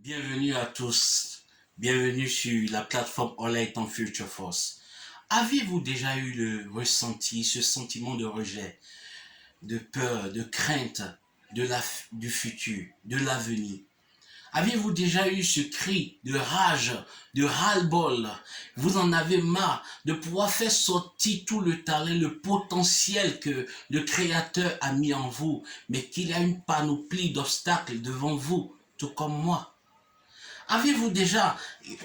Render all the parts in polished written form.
Bienvenue à tous, bienvenue sur la plateforme All-in-One Future Force. Avez-vous déjà eu le ressenti, ce sentiment de rejet, de peur, de crainte du futur, de l'avenir? Avez-vous déjà eu ce cri de rage, de ras-le-bol? Vous en avez marre de pouvoir faire sortir tout le talent, le potentiel que le Créateur a mis en vous, mais qu'il y a une panoplie d'obstacles devant vous, tout comme moi. Avez-vous déjà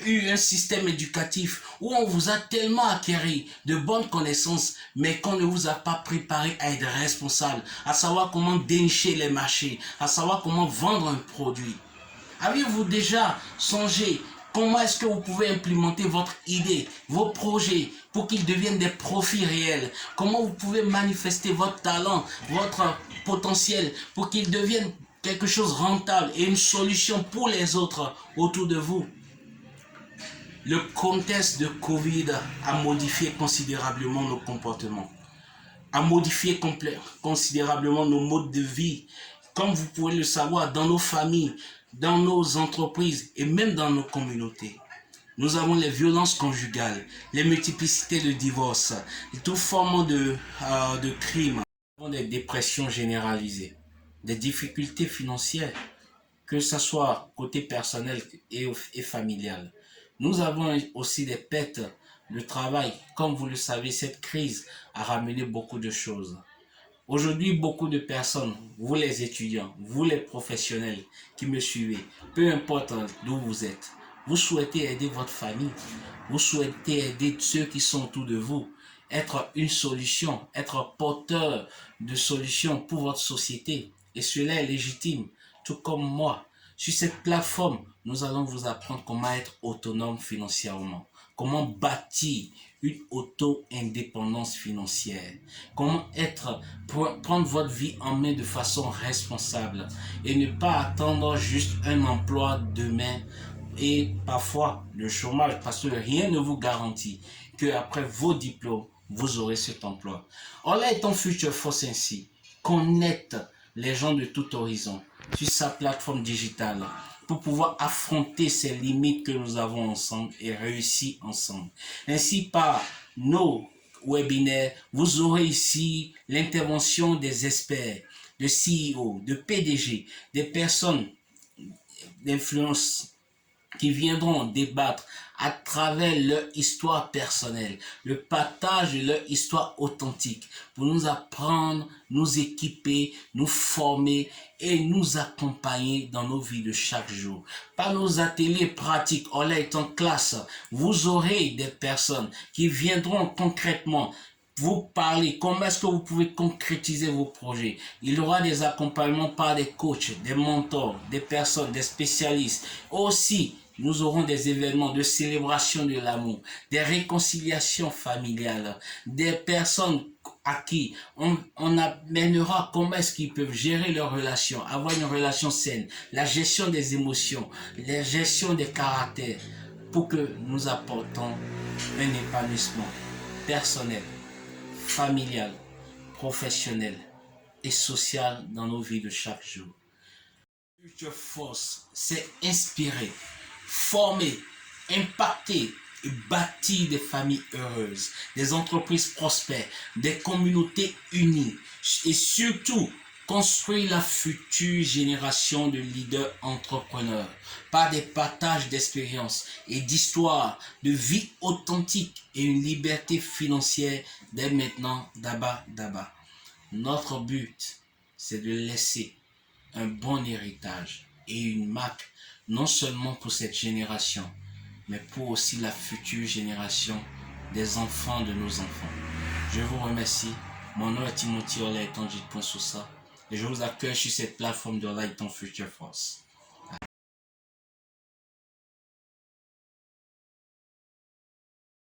eu un système éducatif où on vous a tellement acquéri de bonnes connaissances, mais qu'on ne vous a pas préparé à être responsable, à savoir comment dénicher les marchés, à savoir comment vendre un produit? Avez-vous déjà songé comment est-ce que vous pouvez implémenter votre idée, vos projets pour qu'ils deviennent des profits réels? Comment vous pouvez manifester votre talent, votre potentiel pour qu'ils deviennent quelque chose de rentable et une solution pour les autres autour de vous? Le contexte de Covid a modifié considérablement nos comportements, a modifié considérablement nos modes de vie. Comme vous pouvez le savoir, dans nos familles, dans nos entreprises et même dans nos communautés. Nous avons les violences conjugales, les multiplicités de divorces, toute forme de crimes. Nous avons des dépressions généralisées, des difficultés financières, que ce soit côté personnel et familial. Nous avons aussi des pertes de travail. Comme vous le savez, cette crise a ramené beaucoup de choses. Aujourd'hui, beaucoup de personnes, vous les étudiants, vous les professionnels qui me suivez, peu importe d'où vous êtes, vous souhaitez aider votre famille, vous souhaitez aider ceux qui sont autour de vous, être une solution, être porteur de solutions pour votre société. Et cela est légitime, tout comme moi. Sur cette plateforme, nous allons vous apprendre comment être autonome financièrement, comment bâtir une auto-indépendance financière, comment prendre votre vie en main de façon responsable et ne pas attendre juste un emploi demain et parfois le chômage, parce que rien ne vous garantit qu'après vos diplômes, vous aurez cet emploi. All-in-One Future Force ainsi connecte les gens de tout horizon sur sa plateforme digitale pour pouvoir affronter ces limites que nous avons ensemble et réussir ensemble. Ainsi, par nos webinaires, vous aurez ici l'intervention des experts, de CEO, de PDG, des personnes d'influence qui viendront débattre à travers leur histoire personnelle, le partage de leur histoire authentique pour nous apprendre, nous équiper, nous former et nous accompagner dans nos vies de chaque jour. Par nos ateliers pratiques, All-in-One classe, vous aurez des personnes qui viendront concrètement vous parler, comment est-ce que vous pouvez concrétiser vos projets. Il y aura des accompagnements par des coachs, des mentors, des personnes, des spécialistes. Aussi, nous aurons des événements de célébration de l'amour, des réconciliations familiales, des personnes à qui on amènera comment est-ce qu'ils peuvent gérer leurs relations, avoir une relation saine, la gestion des émotions, la gestion des caractères, pour que nous apportons un épanouissement personnel, familial, professionnel et social dans nos vies de chaque jour. Future Force, c'est inspirer, former, impacter et bâtir des familles heureuses, des entreprises prospères, des communautés unies et surtout construire la future génération de leaders entrepreneurs par des partages d'expériences et d'histoires, de vie authentique et une liberté financière dès maintenant d'aba. Notre but, c'est de laisser un bon héritage et une marque non seulement pour cette génération, mais pour aussi la future génération des enfants de nos enfants. Je vous remercie. Mon nom est Timothy All-in-One et je vous accueille sur cette plateforme de All-in-One Future Force.